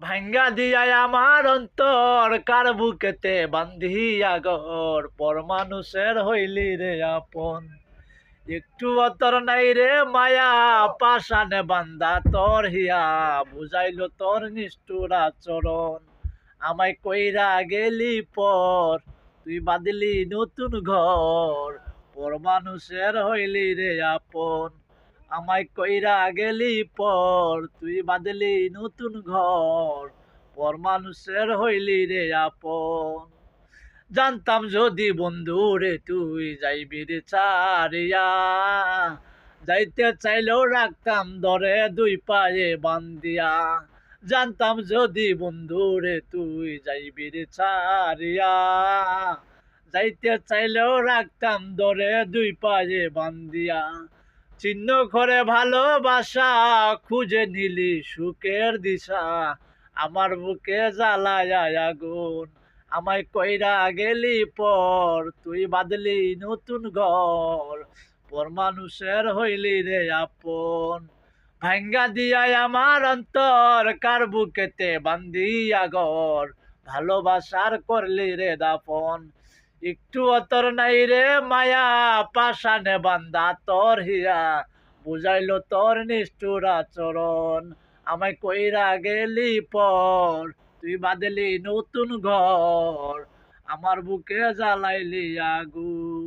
ভাঙ্গা দিয়াই আমার অন্তর কার বুকেতে বান্ধিয়া ঘর পর মানুষের হইলি রে আপন একটু অতর নাই রে মায়া পাশানে বান্দা তোর হিয়া বুঝাইল তোর নিষ্ঠুর আচরণ আমায় কইরা গেলি পর তুই বাঁধলি নতুন ঘর পর মানুষের হইলি রে আপন আমায় কইরা গেলি পর তুই বাঁধলি নতুন ঘর পর মানুষের হইলি রে আপন জানতাম যদি বন্ধু রে তুই যাইবি রে ছাড়িয়া যাইতে চাইলেও রাখতাম ধরে দুই পায়ে বান্দিয়া জানতাম যদি বন্ধু রে তুই যাইবি রে ছাড়িয়া যাইতে চাইলেও রাখতাম ধরে দুই পায়ে বান্দিয়া চিহ্ন করে ভালোবাসা খুঁজে নিলি সুখের দিশা আমার বুকে জ্বালায় আগুন আমায় কইরা গেলি পর তুই বাঁধলি নতুন ঘর পর মানুষের হইলি রে আপন ভাঙ্গা দিয়াই আমার অন্তর কার বুকেতে বান্ধিয়া ঘর ভালোবাসার করলি রে দাপন একটু অতর নাই রে মায়া পাশানে বান্দা তোর হিয়া বুঝাইলো তোর নিষ্ঠুর আচরণ আমায় কইরা গেলি পর তুই বাঁধলি নতুন ঘর আমার বুকে জ্বালাইলি আগুন।